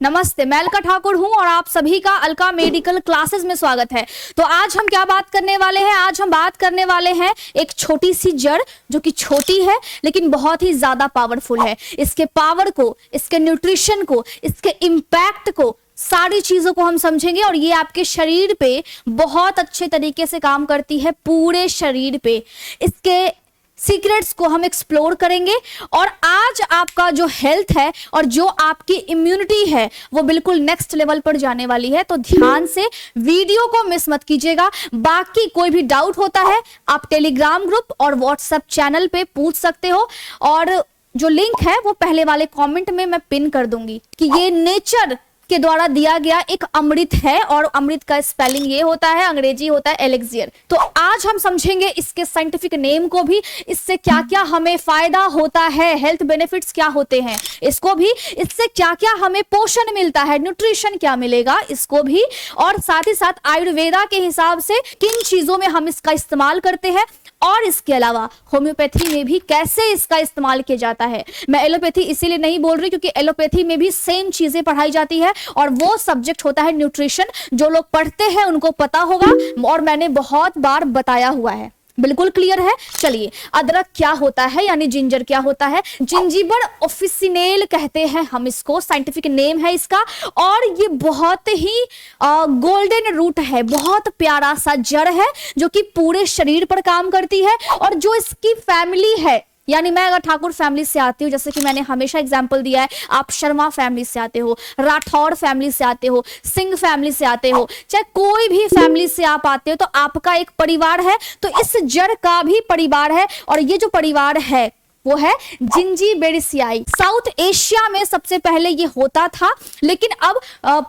नमस्ते, मैं अलका ठाकुर हूं और आप सभी का अलका मेडिकल क्लासेस में स्वागत है। तो आज हम क्या बात करने वाले हैं? आज हम बात करने वाले हैं एक छोटी सी जड़ जो कि छोटी है लेकिन बहुत ही ज्यादा पावरफुल है। इसके पावर को, इसके न्यूट्रिशन को, इसके इम्पैक्ट को, सारी चीजों को हम समझेंगे और ये आपके शरीर पे बहुत अच्छे तरीके से काम करती है, पूरे शरीर पे। इसके सीक्रेट्स को हम एक्सप्लोर करेंगे और आज आपका जो हेल्थ है और जो आपकी इम्यूनिटी है वो बिल्कुल नेक्स्ट लेवल पर जाने वाली है। तो ध्यान से वीडियो को मिस मत कीजिएगा। बाकी कोई भी डाउट होता है आप टेलीग्राम ग्रुप और व्हाट्सएप चैनल पे पूछ सकते हो और जो लिंक है वो पहले वाले कमेंट में मैं पिन कर दूंगी कि ये नेचर के द्वारा दिया गया एक अमृत है और अमृत का स्पेलिंग ये होता है, अंग्रेजी होता है एलेक्सियर। तो आज हम समझेंगे इसके साइंटिफिक नेम को भी, इससे क्या क्या हमें फायदा होता है, हेल्थ बेनिफिट्स क्या होते हैं इसको भी, इससे क्या क्या हमें पोषण मिलता है, न्यूट्रिशन क्या मिलेगा इसको भी, और साथ ही साथ आयुर्वेदा के हिसाब से किन चीजों में हम इसका इस्तेमाल करते हैं और इसके अलावा होम्योपैथी में भी कैसे इसका इस्तेमाल किया जाता है। मैं एलोपैथी इसीलिए नहीं बोल रही क्योंकि एलोपैथी में भी सेम चीजें पढ़ाई जाती है और वो सब्जेक्ट होता है न्यूट्रिशन। जो लोग पढ़ते हैं उनको पता होगा और मैंने बहुत बार बताया हुआ है। बिल्कुल क्लियर है। चलिए, अदरक क्या होता है यानी जिंजर क्या होता है? जिंजीबर ऑफिसिनेल कहते हैं हम इसको, साइंटिफिक नेम है इसका। और ये बहुत ही गोल्डन रूट है, बहुत प्यारा सा जड़ है जो कि पूरे शरीर पर काम करती है। और जो इसकी फैमिली है, यानी मैं अगर ठाकुर फैमिली से आती हूँ, जैसे कि मैंने हमेशा एग्जांपल दिया है, आप शर्मा फैमिली से आते हो, राठौड़ फैमिली से आते हो, सिंह फैमिली से आते हो, चाहे कोई भी फैमिली से आप आते हो तो आपका एक परिवार है। तो इस जड़ का भी परिवार है और ये जो परिवार है वो है जिंजीबेरेसियाई। साउथ एशिया में सबसे पहले ये होता था लेकिन अब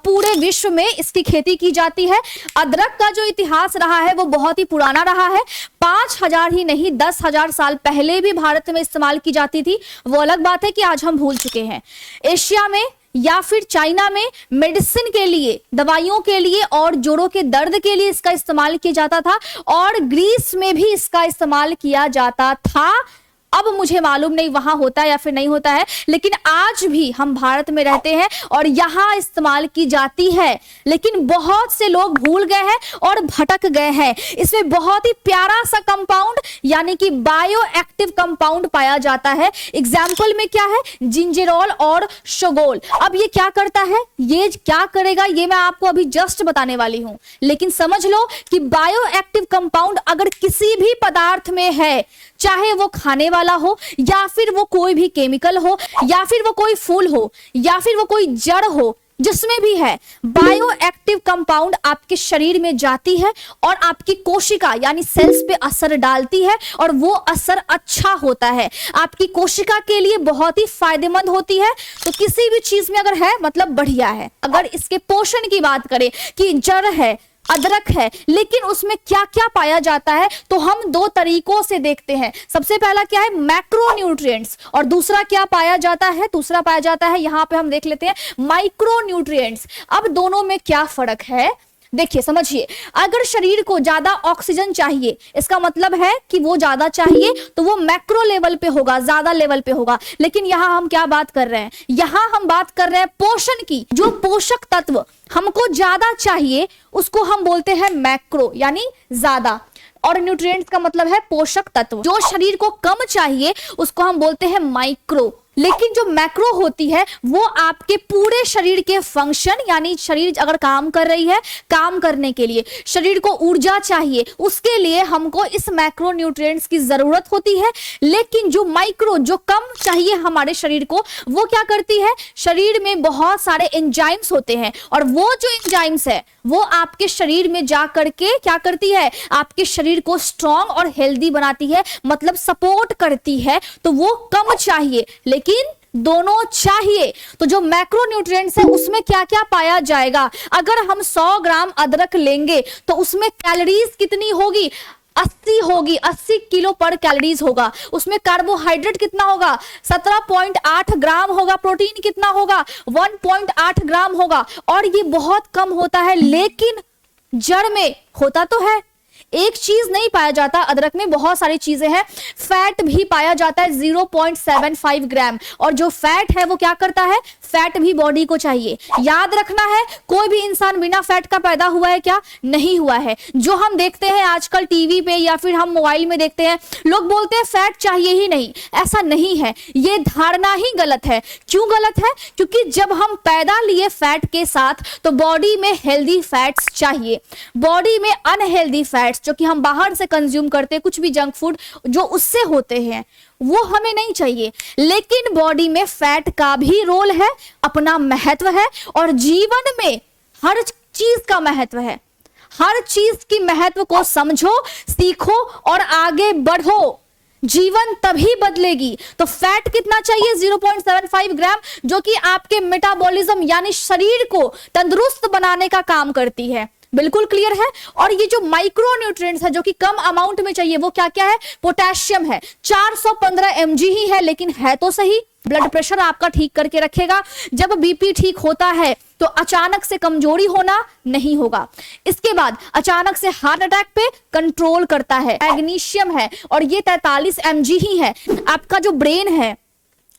पूरे विश्व में इसकी खेती की जाती है। अदरक का जो इतिहास रहा है वो बहुत ही पुराना रहा है। 5000 ही नहीं 10,000 साल पहले भी भारत में इस्तेमाल की जाती थी। वो अलग बात है कि आज हम भूल चुके हैं। एशिया में या फिर चाइना में मेडिसिन के लिए, दवाइयों के लिए और जोड़ों के दर्द के लिए इसका इस्तेमाल किया जाता था और ग्रीस में भी इसका इस्तेमाल किया जाता था। अब मुझे मालूम नहीं वहां होता है या फिर नहीं होता है, लेकिन आज भी हम भारत में रहते हैं और यहां इस्तेमाल की जाती है। लेकिन बहुत से लोग भूल गए हैं और भटक गए हैं। इसमें बहुत ही प्यारा सा कंपाउंड यानी कि बायो एक्टिव कंपाउंड पाया जाता है। एग्जाम्पल में क्या है? जिंजेरोल और शोगोल। अब ये क्या करता है, ये क्या करेगा, ये मैं आपको अभी जस्ट बताने वाली हूं। लेकिन समझ लो कि बायो एक्टिव कंपाउंड अगर किसी भी पदार्थ में है, चाहे वो खाने वाला हो या फिर वो कोई भी केमिकल हो या फिर वो कोई फूल हो या फिर वो कोई जड़ हो, जिसमें भी है, बायो एक्टिव कंपाउंड आपके शरीर में जाती है और आपकी कोशिका यानी सेल्स पे असर डालती है और वो असर अच्छा होता है, आपकी कोशिका के लिए बहुत ही फायदेमंद होती है। तो किसी भी चीज में अगर है मतलब बढ़िया है। अगर इसके पोषण की बात करें कि जड़ है, अदरक है, लेकिन उसमें क्या क्या पाया जाता है तो हम दो तरीकों से देखते हैं। सबसे पहला क्या है? मैक्रोन्यूट्रिएंट्स। और दूसरा क्या पाया जाता है? दूसरा पाया जाता है, यहां पे हम देख लेते हैं, माइक्रोन्यूट्रिएंट्स। अब दोनों में क्या फर्क है देखिए, समझिए। अगर शरीर को ज्यादा ऑक्सीजन चाहिए, इसका मतलब है कि वो ज्यादा चाहिए तो वो मैक्रो लेवल पे होगा, ज्यादा लेवल पे होगा। लेकिन यहां हम क्या बात कर रहे हैं? यहां हम बात कर रहे हैं पोषण की। जो पोषक तत्व हमको ज्यादा चाहिए उसको हम बोलते हैं मैक्रो यानी ज्यादा, और न्यूट्रिएंट्स का मतलब है पोषक तत्व। जो शरीर को कम चाहिए उसको हम बोलते हैं माइक्रो। लेकिन जो मैक्रो होती है वो आपके पूरे शरीर के फंक्शन, यानी शरीर अगर काम कर रही है, काम करने के लिए शरीर को ऊर्जा चाहिए, उसके लिए हमको इस मैक्रो न्यूट्रिएंट्स की जरूरत होती है। लेकिन जो माइक्रो, जो कम चाहिए हमारे शरीर को, वो क्या करती है? शरीर में बहुत सारे एंजाइम्स होते हैं और वो जो एंजाइम्स है वो आपके शरीर में जा करके क्या करती है? आपके शरीर को स्ट्रॉन्ग और हेल्दी बनाती है, मतलब सपोर्ट करती है। तो वो कम चाहिए लेकिन दोनों चाहिए। तो जो मैक्रोन्यूट्रिएंट्स है उसमें क्या क्या पाया जाएगा? अगर हम 100 ग्राम अदरक लेंगे तो उसमें कैलोरीज कितनी होगी? 80 होगी, 80 किलो पर कैलोरीज होगा। उसमें कार्बोहाइड्रेट कितना होगा? 17.8 ग्राम होगा। प्रोटीन कितना होगा? 1.8 ग्राम होगा। और ये बहुत कम होता है, लेकिन जड़ में होता तो है। एक चीज नहीं पाया जाता, अदरक में बहुत सारी चीजें हैं। फैट भी पाया जाता है 0.75 ग्राम, और जो फैट है वो क्या करता है, फैट भी बॉडी को चाहिए। याद रखना है, कोई भी इंसान बिना फैट का पैदा हुआ है क्या, नहीं हुआ है। जो हम देखते हैं आजकल टीवी पे या फिर हम मोबाइल में देखते हैं, लोग बोलते हैं फैट चाहिए ही नहीं, ऐसा नहीं है, ये धारणा ही गलत है। क्यों गलत है, क्योंकि जब हम पैदा लिए फैट के साथ तो बॉडी में हेल्दी फैट्स चाहिए। बॉडी में अनहेल्दी फैट्स जो कि हम बाहर से कंज्यूम करते हैं, कुछ भी जंक फूड जो उससे होते हैं, वो हमें नहीं चाहिए। लेकिन बॉडी में फैट का भी रोल है, अपना महत्व है, और जीवन में हर चीज का महत्व है। हर चीज की महत्व को समझो, सीखो और आगे बढ़ो, जीवन तभी बदलेगी। तो फैट कितना चाहिए, 0.75 ग्राम, जो कि आपके मेटाबॉलिज्म यानी शरीर को तंदुरुस्त बनाने का काम करती है। बिल्कुल क्लियर है। और ये जो माइक्रो न्यूट्रिएंट्स है जो कि कम अमाउंट में चाहिए, वो क्या क्या है, पोटेशियम है, 415 mg ही है, लेकिन है तो सही। ब्लड प्रेशर आपका ठीक करके रखेगा। जब बीपी ठीक होता है तो अचानक से कमजोरी होना नहीं होगा। इसके बाद अचानक से हार्ट अटैक पे कंट्रोल करता है। मैग्नीशियम है और ये 43 mg ही है। आपका जो ब्रेन है,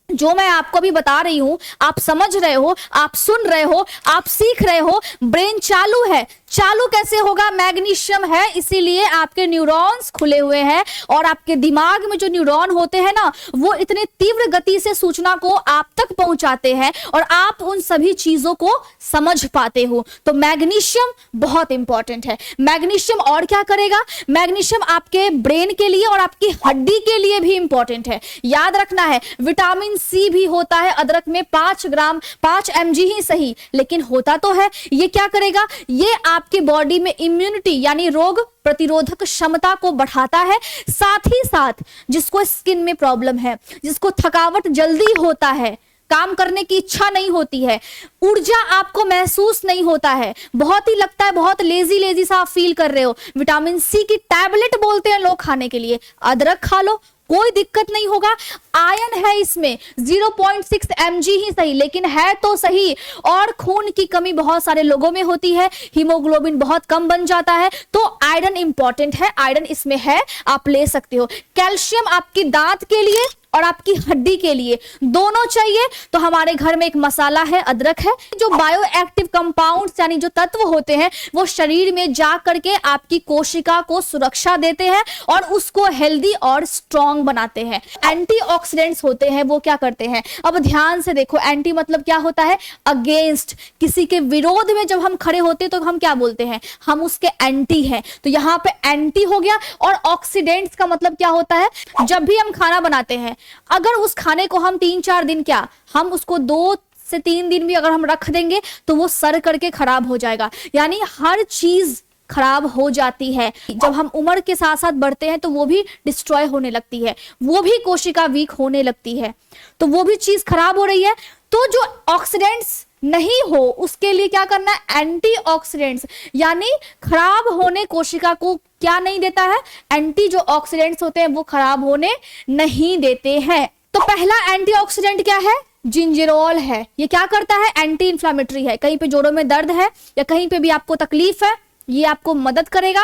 जो मैं आपको भी बता रही हूं, आप समझ रहे हो, आप सुन रहे हो, आप सीख रहे हो, ब्रेन चालू है। चालू कैसे होगा, मैग्नीशियम है, इसीलिए आपके न्यूरॉन्स खुले हुए हैं, और आपके दिमाग में जो न्यूरॉन होते हैं ना, वो इतने तीव्र गति से सूचना को आप तक पहुंचाते हैं और आप उन सभी चीजों को समझ पाते हो। तो मैग्नीशियम बहुत इंपॉर्टेंट है। मैग्नीशियम और क्या करेगा, मैग्नीशियम आपके ब्रेन के लिए और आपकी हड्डी के लिए भी इंपॉर्टेंट है। याद रखना है, विटामिन सी भी होता है अदरक में, 5 ग्राम, 5 mg ही सही, लेकिन होता तो है। ये क्या करेगा, ये आपके बॉडी में इम्यूनिटी यानी रोग प्रतिरोधक क्षमता को बढ़ाता है। साथ ही साथ जिसको स्किन में प्रॉब्लम है, जिसको थकावट जल्दी होता है, काम करने की इच्छा नहीं होती है, ऊर्जा आपको महसूस नहीं होता है, बहुत ही लगता है बहुत लेजी लेजी सा आप फील कर रहे हो, विटामिन सी की टैबलेट बोलते हैं लोग खाने के लिए, अदरक खा लो, कोई दिक्कत नहीं होगा। आयरन है इसमें 0.6 mg ही सही, लेकिन है तो सही। और खून की कमी बहुत सारे लोगों में होती है, हीमोग्लोबिन बहुत कम बन जाता है, तो आयरन इंपॉर्टेंट है, आयरन इसमें है, आप ले सकते हो। कैल्शियम आपके दांत के लिए और आपकी हड्डी के लिए दोनों चाहिए। तो हमारे घर में एक मसाला है, अदरक है। जो बायो एक्टिव कंपाउंड्स यानी जो तत्व होते हैं, वो शरीर में जा करके आपकी कोशिका को सुरक्षा देते हैं और उसको हेल्दी और स्ट्रॉन्ग बनाते हैं। एंटीऑक्सीडेंट्स होते हैं, वो क्या करते हैं, अब ध्यान से देखो, एंटी मतलब क्या होता है, अगेंस्ट, किसी के विरोध में जब हम खड़े होते हैं तो हम क्या बोलते हैं, हम उसके एंटी हैं। तो यहाँ पे एंटी हो गया। और ऑक्सीडेंट्स का मतलब क्या होता है, जब भी हम खाना बनाते हैं, अगर उस खाने को हम 3-4 दिन, क्या हम उसको 2 से 3 दिन भी अगर हम रख देंगे तो वो सड़ करके खराब हो जाएगा। यानी हर चीज खराब हो जाती है। जब हम उम्र के साथ साथ बढ़ते हैं तो वो भी डिस्ट्रॉय होने लगती है, वो भी कोशिका वीक होने लगती है, तो वो भी चीज खराब हो रही है। तो जो ऑक्सीडेंट्स नहीं हो उसके लिए क्या करना है, एंटीऑक्सीडेंट्स, यानी खराब होने कोशिका को क्या नहीं देता है, एंटी जो ऑक्सीडेंट्स होते हैं वो खराब होने नहीं देते हैं। तो पहला एंटीऑक्सीडेंट क्या है, जिंजरोल है। ये क्या करता है, एंटी इंफ्लेमेटरी है। कहीं पे जोड़ों में दर्द है या कहीं पे भी आपको तकलीफ है, ये आपको मदद करेगा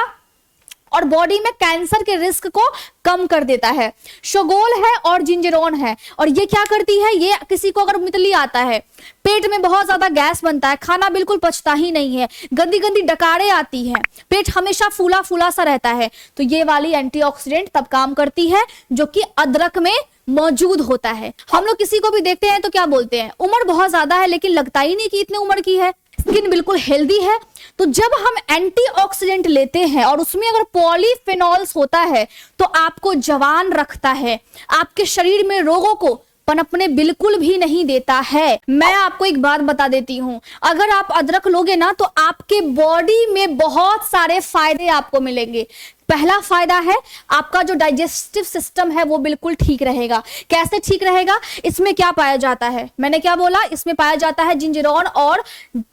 और बॉडी में कैंसर के रिस्क को कम कर देता है। शोगोल है और जिंजरोन है, और ये क्या करती है, ये किसी को अगर मितली आता है, पेट में बहुत ज्यादा गैस बनता है, खाना बिल्कुल पचता ही नहीं है, गंदी गंदी डकारें आती हैं, पेट हमेशा फूला फूला सा रहता है, तो ये वाली एंटीऑक्सीडेंट तब काम करती है जो कि अदरक में मौजूद होता है। हम लोग किसी को भी देखते हैं तो क्या बोलते हैं, उम्र बहुत ज्यादा है लेकिन लगता ही नहीं कि इतने उम्र की है, स्किन बिल्कुल हेल्दी है। तो जब हम एंटीऑक्सीडेंट लेते हैं और उसमें अगर पॉलीफेनॉल्स होता है तो आपको जवान रखता है, आपके शरीर में रोगों को पनपने बिल्कुल भी नहीं देता है। मैं आपको एक बात बता देती हूं, अगर आप अदरक लोगे ना तो आपके बॉडी में बहुत सारे फायदे आपको मिलेंगे। पहला फायदा है, आपका जो डाइजेस्टिव सिस्टम है वो बिल्कुल ठीक रहेगा। कैसे ठीक रहेगा, इसमें क्या पाया जाता है, मैंने क्या बोला, इसमें पाया जाता है जिंजरोन और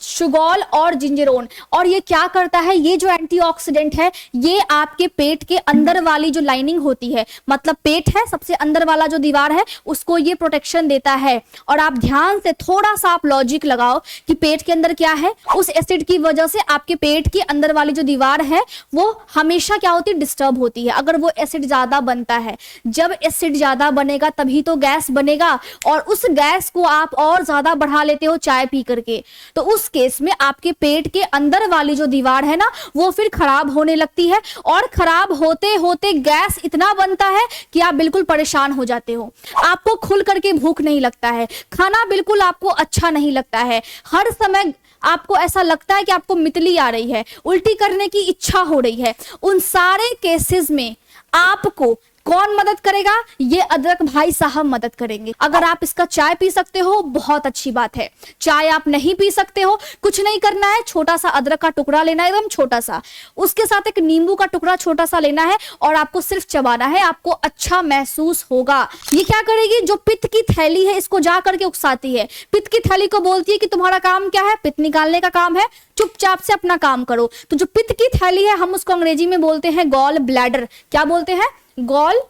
शुगॉल और जिंजरोन। और ये क्या करता है, ये जो एंटीऑक्सीडेंट है ये आपके पेट के अंदर वाली जो लाइनिंग होती है, मतलब पेट है सबसे अंदर वाला जो दीवार है, उसको ये प्रोटेक्शन देता है। और आप ध्यान से थोड़ा सा आप लॉजिक लगाओ कि पेट के अंदर क्या है, उस एसिड की वजह से आपके पेट के अंदर वाली जो दीवार है वो हमेशा क्या होती बहुत ही डिस्टर्ब होती है अगर वो एसिड ज्यादा बनता है। जब एसिड ज्यादा बनेगा तभी तो गैस बनेगा, और उस गैस को आप और ज्यादा बढ़ा लेते हो चाय पी करके, तो उस केस में आपके पेट के अंदर वाली जो दीवार है ना वो फिर खराब होने लगती है, और खराब होते होते गैस इतना बनता है कि आप बिल्कुल परेशान हो जाते हो। आपको खुल करके भूख नहीं लगता है, खाना बिल्कुल आपको अच्छा नहीं लगता है, हर समय आपको ऐसा लगता है कि आपको मितली आ रही है, उल्टी करने की इच्छा हो रही है। उन सारे केसेस में आपको कौन मदद करेगा? ये अदरक भाई साहब मदद करेंगे। अगर आप इसका चाय पी सकते हो बहुत अच्छी बात है, चाय आप नहीं पी सकते हो, कुछ नहीं करना है, छोटा सा अदरक का टुकड़ा लेना है, एकदम छोटा सा, उसके साथ एक नींबू का टुकड़ा छोटा सा लेना है और आपको सिर्फ चबाना है, आपको अच्छा महसूस होगा। ये क्या करेगी? जो पित्त की थैली है इसको जा करके उकसाती है। पित्त की थैली को बोलती है कि तुम्हारा काम क्या है? पित्त निकालने का काम है, चुपचाप से अपना काम करो। तो जो पित्त की थैली है हम उसको अंग्रेजी में बोलते हैं गॉल ब्लैडर। क्या बोलते हैं? Gall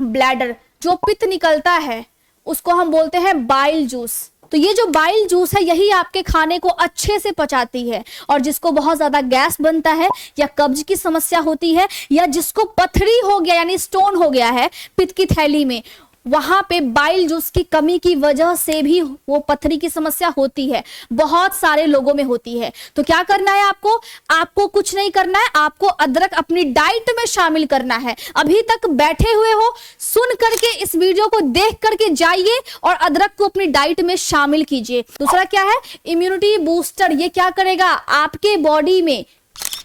bladder. जो पित्त निकलता है उसको हम बोलते हैं बाइल जूस। तो ये जो बाइल जूस है यही आपके खाने को अच्छे से पचाती है, और जिसको बहुत ज्यादा गैस बनता है या कब्ज की समस्या होती है या जिसको पथरी हो गया यानी स्टोन हो गया है पित्त की थैली में, वहां पे बाइल जूस की कमी की वजह से भी वो पथरी की समस्या होती है, बहुत सारे लोगों में होती है। तो क्या करना है आपको? आपको कुछ नहीं करना है, आपको अदरक अपनी डाइट में शामिल करना है। अभी तक बैठे हुए हो, सुन करके इस वीडियो को देख करके जाइए और अदरक को अपनी डाइट में शामिल कीजिए। दूसरा क्या है? Immunity booster. ये क्या करेगा? आपके बॉडी में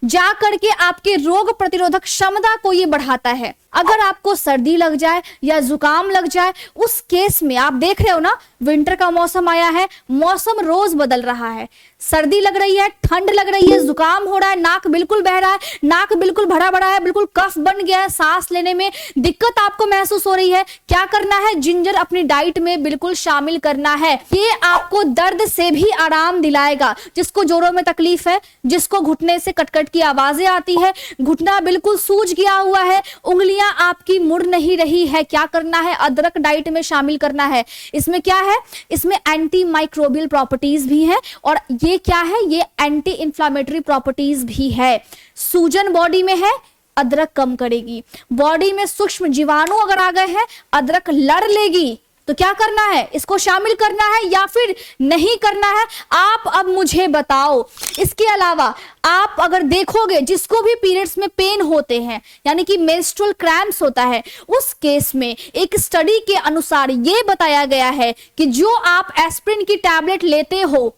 जा करके आपके रोग प्रतिरोधक क्षमता को ये बढ़ाता है। अगर आपको सर्दी लग जाए या जुकाम लग जाए, उस केस में आप देख रहे हो ना, विंटर का मौसम आया है, मौसम रोज बदल रहा है, सर्दी लग रही है, ठंड लग रही है, जुकाम हो रहा है, नाक बिल्कुल बह रहा है, नाक बिल्कुल भरा भरा है, बिल्कुल कफ बन गया है, सांस लेने में दिक्कत आपको महसूस हो रही है, क्या करना है? जिंजर अपनी डाइट में बिल्कुल शामिल करना है। ये आपको दर्द से भी आराम दिलाएगा। जिसको जोड़ों में तकलीफ है, जिसको घुटने से कटकट की आवाजें आती है, घुटना बिल्कुल सूज गया हुआ है, उंगलियां आपकी मुड़ नहीं रही है, क्या करना है? अदरक डाइट में शामिल करना है। इसमें क्या है? इसमें एंटी माइक्रोबियल प्रॉपर्टीज भी है, और ये क्या है? ये एंटी इंफ्लेमेटरी प्रॉपर्टीज भी है। सूजन बॉडी में है, अदरक कम करेगी। बॉडी में सूक्ष्म जीवाणु अगर आ गए हैं, अदरक लड़ लेगी। तो क्या करना है? इसको शामिल करना है या फिर नहीं करना है? आप अब मुझे बताओ। इसके अलावा आप अगर देखोगे, जिसको भी पीरियड्स में पेन होते हैं यानी कि मेंस्ट्रुअल क्रैम्प्स होता है, उस केस में एक स्टडी के अनुसार ये बताया गया है कि जो आप एस्प्रिन की टैबलेट लेते हो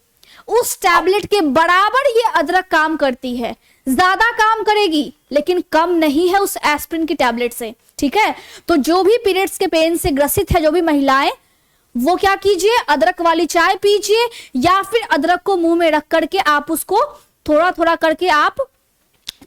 उस टैबलेट के बराबर ये अदरक काम करती है। ज्यादा काम करेगी लेकिन कम नहीं है उस एस्प्रिन की टैबलेट से, ठीक है? तो जो भी पीरियड्स के पेन से ग्रसित है, जो भी महिलाएं, वो क्या कीजिए? अदरक वाली चाय पीजिए, या फिर अदरक को मुंह में रख करके आप उसको थोड़ा थोड़ा करके आप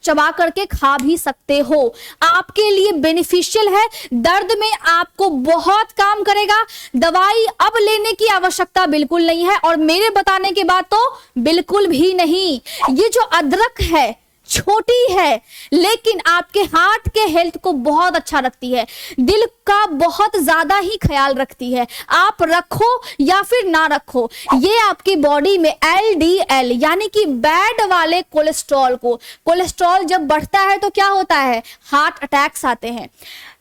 चबा करके खा भी सकते हो। आपके लिए बेनिफिशियल है, दर्द में आपको बहुत काम करेगा। दवाई अब लेने की आवश्यकता बिल्कुल नहीं है, और मेरे बताने के बाद तो बिल्कुल भी नहीं। ये जो अदरक है छोटी है लेकिन आपके हार्ट के हेल्थ को बहुत अच्छा रखती है, दिल का बहुत ज्यादा ही ख्याल रखती है। आप रखो या फिर ना रखो, ये आपकी बॉडी में LDL यानी कि बैड वाले कोलेस्ट्रॉल को, कोलेस्ट्रॉल जब बढ़ता है तो क्या होता है? हार्ट अटैक्स आते हैं।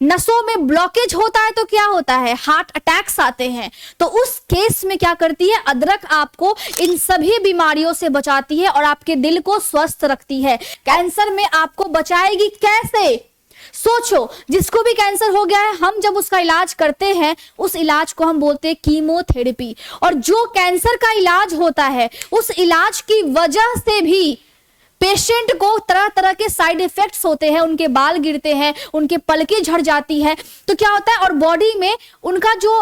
नसों में ब्लॉकेज होता है तो क्या होता है? हार्ट अटैक्स आते हैं। तो उस केस में क्या करती है? अदरक आपको इन सभी बीमारियों से बचाती है और आपके दिल को स्वस्थ रखती है। कैंसर में आपको बचाएगी कैसे? सोचो, जिसको भी कैंसर हो गया है, हम जब उसका इलाज करते हैं उस इलाज को हम बोलते हैं कीमोथेरेपी, और जो कैंसर का इलाज होता है उस इलाज की वजह से भी पेशेंट को तरह तरह के साइड इफेक्ट्स होते हैं, उनके बाल गिरते हैं, उनके पलकें झड़ जाती है। तो क्या होता है? और बॉडी में उनका जो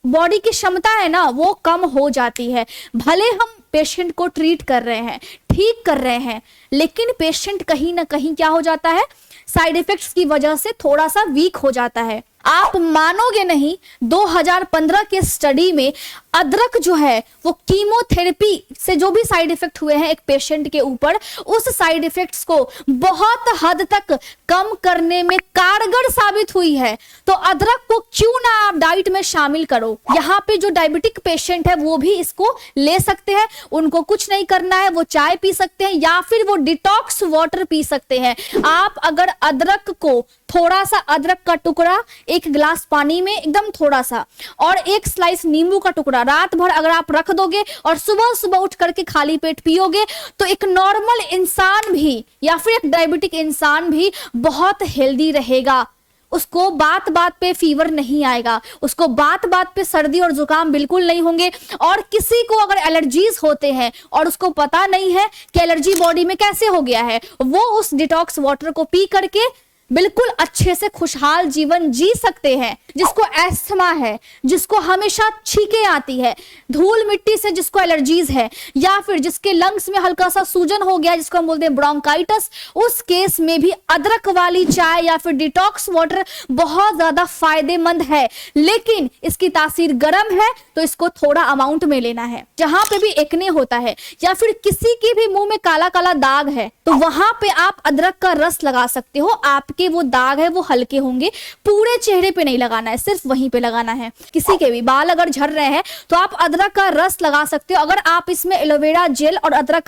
बॉडी की क्षमता है ना वो कम हो जाती है। भले हम पेशेंट को ट्रीट कर रहे हैं, ठीक कर रहे हैं, लेकिन पेशेंट कहीं ना कहीं क्या हो जाता है? साइड इफेक्ट्स की वजह से थोड़ा सा वीक हो जाता है। आप मानोगे नहीं, 2015 के स्टडी में अदरक जो है वो कीमोथेरेपी से जो भी साइड इफेक्ट हुए हैं एक पेशेंट के ऊपर, उस साइड इफेक्ट्स को बहुत हद तक कम करने में कारगर साबित हुई है। तो अदरक को क्यों ना आप डाइट में शामिल करो। यहाँ पे जो डायबिटिक पेशेंट है वो भी इसको ले सकते हैं, उनको कुछ नहीं करना है, वो चाय पी सकते हैं या फिर वो डिटॉक्स वाटर पी सकते हैं। आप अगर अदरक को थोड़ा सा, अदरक का टुकड़ा एक गिलास पानी में एकदम थोड़ा सा, और एक स्लाइस नींबू का टुकड़ा रात भर अगर आप रख दोगे और सुबह सुबह उठ करके खाली पेट पियोगे, तो एक नॉर्मल इंसान भी या फिर एक डायबिटिक इंसान भी बहुत हेल्दी रहेगा। उसको बात बात पे फीवर नहीं आएगा, उसको बात बात पे सर्दी और जुकाम बिल्कुल नहीं होंगे। और किसी को अगर एलर्जीज होते हैं और उसको पता नहीं है कि एलर्जी बॉडी में कैसे हो गया है, वो उस डिटॉक्स वाटर को पी करके बिल्कुल अच्छे से खुशहाल जीवन जी सकते हैं। जिसको एस्थमा है, जिसको हमेशा छींकें आती है, धूल मिट्टी से जिसको एलर्जीज है, या फिर जिसके लंग्स में हल्का सा सूजन हो गया जिसको हम बोलते हैं ब्रोंकाइटिस, उस केस में भी अदरक वाली चाय या फिर डिटॉक्स वाटर बहुत ज्यादा फायदेमंद है। लेकिन इसकी तासीर गर्म है तो इसको थोड़ा अमाउंट में लेना है। जहां पे भी एक्ने होता है या फिर किसी की भी मुंह में काला काला दाग है, तो वहां पे आप अदरक का रस लगा सकते हो। आपके वो दाग है वो हल्के होंगे, पूरे चेहरे पे नहीं लगाना है, सिर्फ वहीं पे लगाना है। किसी के भी बाल अगर झड़ रहे हैं तो आप अदरक का रस लगा सकते हो। अगर आप इसमें एलोवेरा जेल और अदरक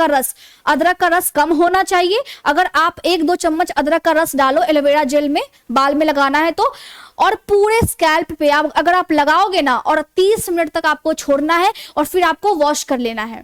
का रस कम होना चाहिए। अगर आप 1-2 चम्मच अदरक का रस डालो एलोवेरा जेल में, बाल में लगाना है तो, और पूरे स्कैल्प पे आप अगर आप लगाओगे ना, और 30 मिनट तक आपको छोड़ना है और फिर आपको वॉश कर लेना है।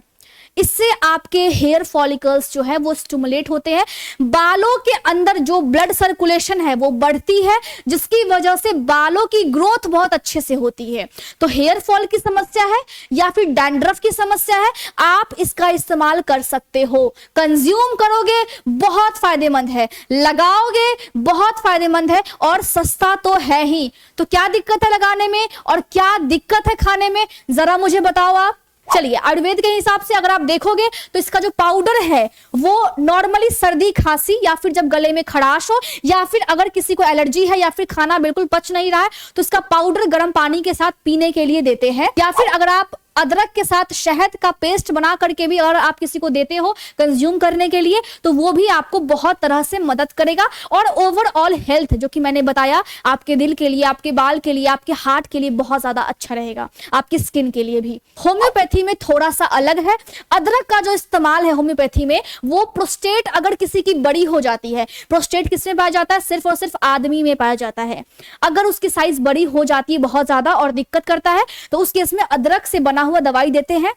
इससे आपके हेयर फॉलिकल्स जो है वो स्टिमुलेट होते हैं, बालों के अंदर जो ब्लड सर्कुलेशन है वो बढ़ती है, जिसकी वजह से बालों की ग्रोथ बहुत अच्छे से होती है। तो हेयर फॉल की समस्या है या फिर डैंड्रफ की समस्या है, आप इसका इस्तेमाल कर सकते हो। कंज्यूम करोगे बहुत फायदेमंद है, लगाओगे बहुत फायदेमंद है, और सस्ता तो है ही। तो क्या दिक्कत है लगाने में और क्या दिक्कत है खाने में, जरा मुझे बताओ आप। चलिए, आयुर्वेद के हिसाब से अगर आप देखोगे तो इसका जो पाउडर है वो नॉर्मली सर्दी खांसी या फिर जब गले में खराश हो, या फिर अगर किसी को एलर्जी है या फिर खाना बिल्कुल पच नहीं रहा है, तो इसका पाउडर गर्म पानी के साथ पीने के लिए देते हैं। या फिर अगर आप अदरक के साथ शहद का पेस्ट बना करके भी अगर आप किसी को देते हो कंज्यूम करने के लिए, तो वो भी आपको बहुत तरह से मदद करेगा। और ओवरऑल हेल्थ जो कि मैंने बताया, आपके दिल के लिए, आपके बाल के लिए, आपके हार्ट के लिए बहुत ज्यादा अच्छा रहेगा, आपकी स्किन के लिए भी। होम्योपैथी में थोड़ा सा अलग है। अदरक का जो इस्तेमाल है होम्योपैथी में, वो प्रोस्टेट अगर किसी की बड़ी हो जाती है, प्रोस्टेट किसमें पाया जाता है, सिर्फ और सिर्फ आदमी में पाया जाता है। अगर उसकी साइज बड़ी हो जाती है बहुत ज्यादा और दिक्कत करता है, तो उस केस में अदरक से बना हुआ दवाई देते हैं।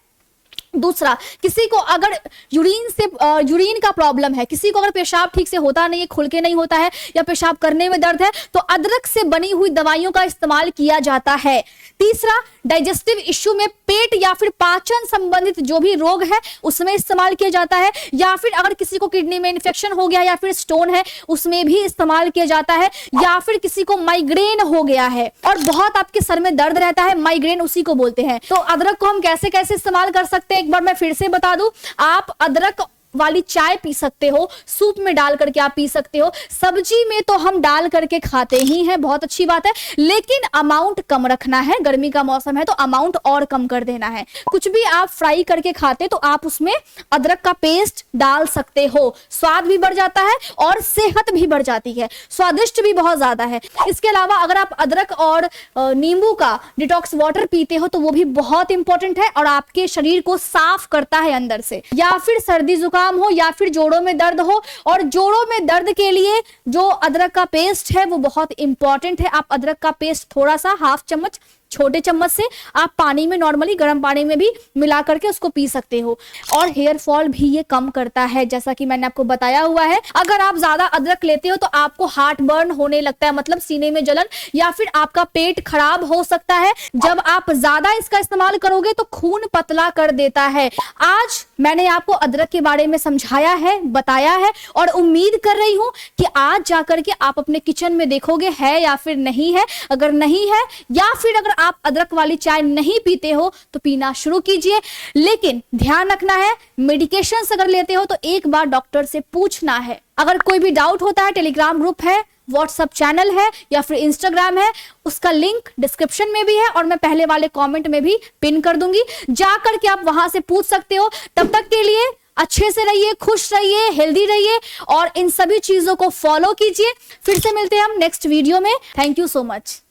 दूसरा, किसी को अगर यूरिन का प्रॉब्लम है, किसी को अगर पेशाब ठीक से होता नहीं है, खुल के नहीं होता है, या पेशाब करने में दर्द है, तो अदरक से बनी हुई दवाइयों का इस्तेमाल किया जाता है। तीसरा, डाइजेस्टिव इश्यू में पेट या फिर पाचन संबंधित जो भी रोग है उसमें इस्तेमाल किया जाता है। या फिर अगर किसी को किडनी में इन्फेक्शन हो गया या फिर स्टोन है, उसमें भी इस्तेमाल किया जाता है। या फिर किसी को माइग्रेन हो गया है और बहुत आपके सर में दर्द रहता है, माइग्रेन उसी को बोलते हैं। तो अदरक को हम कैसे कैसे इस्तेमाल कर सकते हैं, एक बार मैं फिर से बता दूं। आप अदरक वाली चाय पी सकते हो, सूप में डाल करके आप पी सकते हो, सब्जी में तो हम डाल करके खाते ही हैं, बहुत अच्छी बात है, लेकिन अमाउंट कम रखना है। गर्मी का मौसम है तो अमाउंट और कम कर देना है। कुछ भी आप फ्राई करके खाते तो आप उसमें अदरक का पेस्ट डाल सकते हो, स्वाद भी बढ़ जाता है और सेहत भी बढ़ जाती है, स्वादिष्ट भी बहुत ज्यादा है। इसके अलावा अगर आप अदरक और नींबू का डिटॉक्स वाटर पीते हो तो वो भी बहुत इंपॉर्टेंट है और आपके शरीर को साफ करता है अंदर से। या फिर सर्दी जुकाम हो या फिर जोड़ों में दर्द हो, और जोड़ों में दर्द के लिए जो अदरक का पेस्ट है वो बहुत इंपॉर्टेंट है। आप अदरक का पेस्ट थोड़ा सा, हाफ चम्मच, छोटे चम्मच से आप पानी में, नॉर्मली गर्म पानी में भी मिला करके उसको पी सकते हो। और हेयर फॉल भी ये कम करता है, जैसा कि मैंने आपको बताया हुआ है। अगर आप ज्यादा अदरक लेते हो तो आपको हार्ट बर्न होने लगता है, मतलब सीने में जलन, या फिर आपका पेट खराब हो सकता है। जब आप ज्यादा इसका इस्तेमाल करोगे तो खून पतला कर देता है। आज मैंने आपको अदरक के बारे में समझाया है, बताया है, और उम्मीद कर रही हूं कि आज जाकर के आप अपने किचन में देखोगे है या फिर नहीं है। अगर नहीं है, या फिर अगर आप अदरक वाली चाय नहीं पीते हो तो पीना शुरू कीजिए। लेकिन ध्यान रखना है, मेडिकेशंस अगर लेते हो तो एक बार डॉक्टर से पूछना है। अगर कोई भी डाउट होता है, टेलीग्राम ग्रुप है, व्हाट्सएप चैनल है या फिर इंस्टाग्राम है, उसका लिंक डिस्क्रिप्शन में भी है और मैं पहले वाले कमेंट में भी पिन कर दूंगी, जाकर के आप वहां से पूछ सकते हो। तब तक के लिए अच्छे से रहिए, खुश रहिए, हेल्दी रहिए और इन सभी चीजों को फॉलो कीजिए। फिर से मिलते हैं हम नेक्स्ट वीडियो में। Thank you so much.